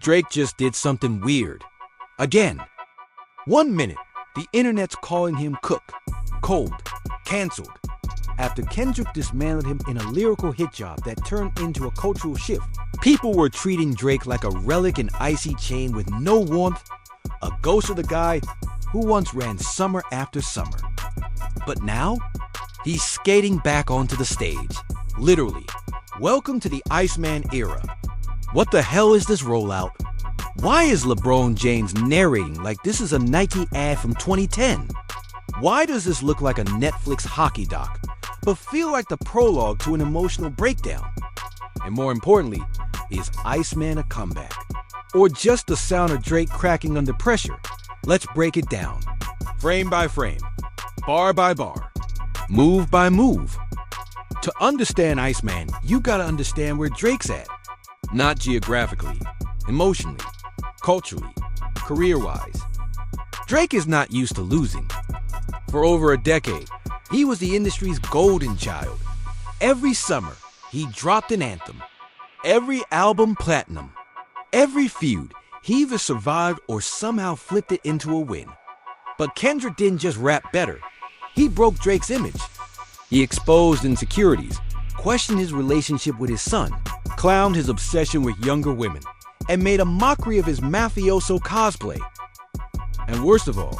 Drake just did something weird. Again. 1 minute, the internet's calling him cook, cold, canceled. After Kendrick dismantled him in a lyrical hit job that turned into a cultural shift, people were treating Drake like a relic in icy chain with no warmth, a ghost of the guy who once ran summer after summer. But now, he's skating back onto the stage. Literally. Welcome to the Iceman era. What the hell is this rollout? Why is LeBron James narrating like this is a Nike ad from 2010? Why does this look like a Netflix hockey doc, but feel like the prologue to an emotional breakdown? And more importantly, is Iceman a comeback? Or just the sound of Drake cracking under pressure? Let's break it down. Frame by frame, bar by bar, move by move. To understand Iceman, you gotta understand where Drake's at. Not geographically, emotionally, culturally, career-wise. Drake is not used to losing. For over a decade, he was the industry's golden child. Every summer, he dropped an anthem. Every album platinum. Every feud, he either survived or somehow flipped it into a win. But Kendrick didn't just rap better. He broke Drake's image. He exposed insecurities, questioned his relationship with his son, clowned his obsession with younger women, and made a mockery of his mafioso cosplay. And worst of all,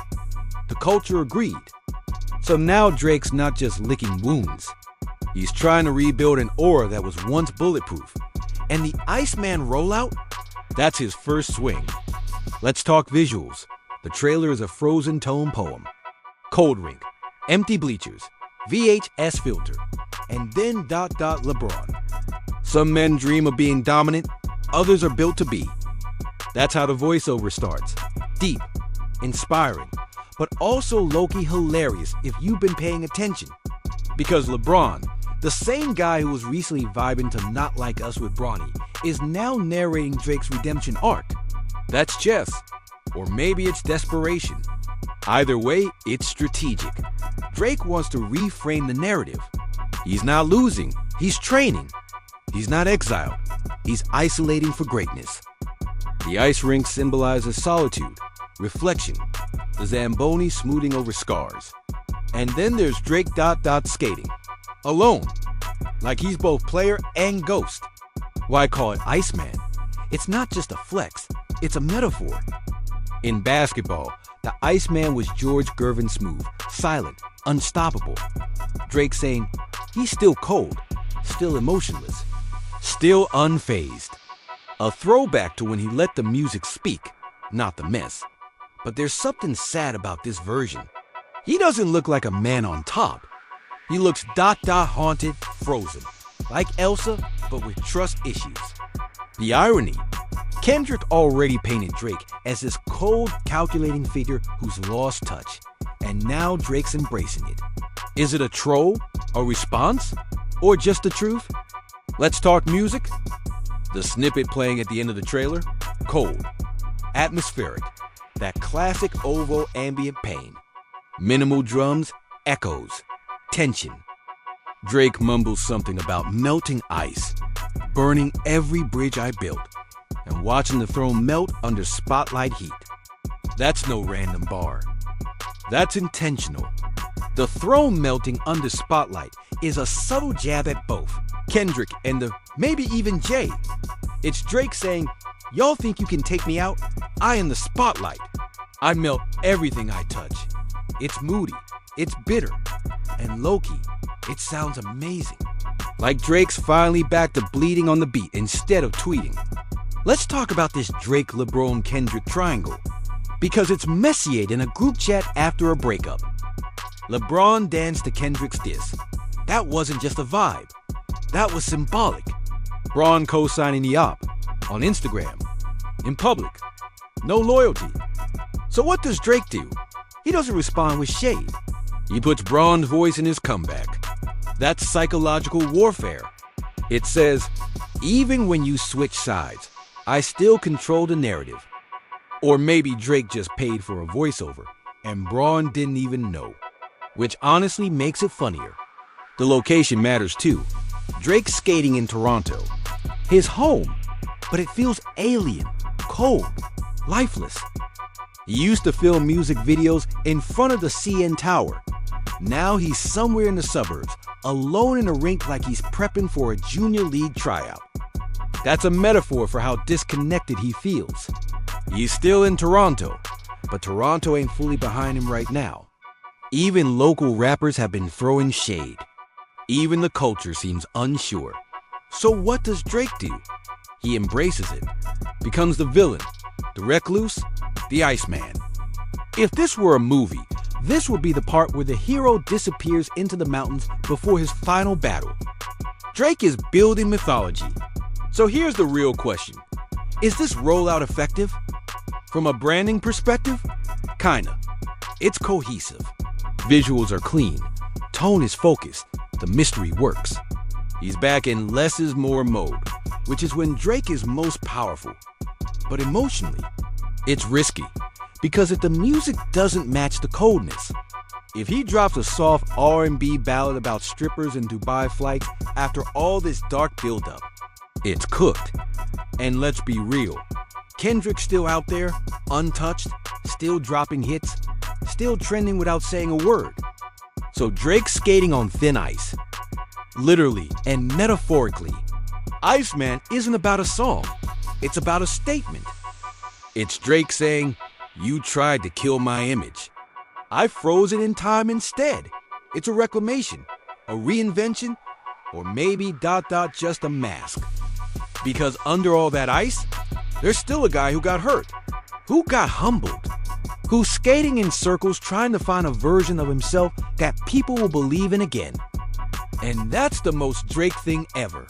the culture agreed. So now Drake's not just licking wounds. He's trying to rebuild an aura that was once bulletproof. And the ICEMAN Rollout? That's his first swing. Let's talk visuals. The trailer is a frozen tone poem. Cold rink, empty bleachers, VHS filter, and then ... LeBron. Some men dream of being dominant, others are built to be. That's how the voiceover starts. Deep, inspiring, but also low-key hilarious if you've been paying attention. Because LeBron, the same guy who was recently vibing to Not Like Us with Bronny, is now narrating Drake's redemption arc. That's chess, or maybe it's desperation. Either way, it's strategic. Drake wants to reframe the narrative. He's not losing, he's training. He's not exiled, he's isolating for greatness. The ice rink symbolizes solitude, reflection, the Zamboni smoothing over scars. And then there's Drake ... skating. Alone, like he's both player and ghost. Why call it Iceman? It's not just a flex, it's a metaphor. In basketball, the Iceman was George Gervin smooth, silent, unstoppable. Drake saying, he's still cold, still emotionless, still unfazed. A throwback to when he let the music speak, not the mess. But there's something sad about this version. He doesn't look like a man on top. He looks ... haunted, frozen. Like Elsa, but with trust issues. The irony, Kendrick already painted Drake as this cold, calculating figure who's lost touch. And now Drake's embracing it. Is it a troll, a response, or just the truth? Let's talk music. The snippet playing at the end of the trailer, cold, atmospheric, that classic OVO ambient pain. Minimal drums, echoes, tension. Drake mumbles something about melting ice, burning every bridge I built, and watching the throne melt under spotlight heat. That's no random bar. That's intentional. The throne melting under spotlight is a subtle jab at both Kendrick and maybe even Jay. It's Drake saying, y'all think you can take me out? I am the spotlight. I melt everything I touch. It's moody, it's bitter, and low-key, it sounds amazing. Like Drake's finally back to bleeding on the beat instead of tweeting. Let's talk about this Drake-LeBron-Kendrick triangle, because it's messier in a group chat after a breakup. LeBron danced to Kendrick's diss. That wasn't just a vibe. That was symbolic. Bron co-signing the op, on Instagram, in public. No loyalty. So what does Drake do? He doesn't respond with shade. He puts Bron's voice in his comeback. That's psychological warfare. It says, even when you switch sides, I still control the narrative. Or maybe Drake just paid for a voiceover, and Bron didn't even know. Which honestly makes it funnier. The location matters too. Drake's skating in Toronto. His home, but it feels alien, cold, lifeless. He used to film music videos in front of the CN Tower. Now he's somewhere in the suburbs, alone in a rink like he's prepping for a junior league tryout. That's a metaphor for how disconnected he feels. He's still in Toronto, but Toronto ain't fully behind him right now. Even local rappers have been throwing shade. Even the culture seems unsure. So what does Drake do? He embraces it, becomes the villain, the recluse, the Iceman. If this were a movie, this would be the part where the hero disappears into the mountains before his final battle. Drake is building mythology. So here's the real question. Is this rollout effective? From a branding perspective, kinda. It's cohesive. Visuals are clean. Tone is focused. The mystery works. He's back in less is more mode, which is when Drake is most powerful. But emotionally, it's risky. Because if the music doesn't match the coldness, if he drops a soft R&B ballad about strippers and Dubai flights after all this dark buildup, it's cooked. And let's be real, Kendrick's still out there, untouched, still dropping hits, still trending without saying a word. So Drake's skating on thin ice. Literally and metaphorically. Iceman isn't about a song, it's about a statement. It's Drake saying, "You tried to kill my image. I froze it in time instead." It's a reclamation, a reinvention, or maybe just a mask. Because under all that ice, there's still a guy who got hurt, who got humbled, who's skating in circles trying to find a version of himself that people will believe in again. And that's the most Drake thing ever.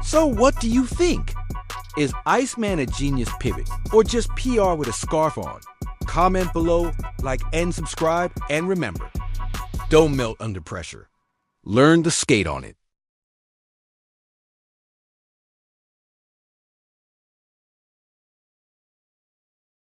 So what do you think? Is Iceman a genius pivot, or just PR with a scarf on? Comment below, like and subscribe, and remember, don't melt under pressure. Learn to skate on it.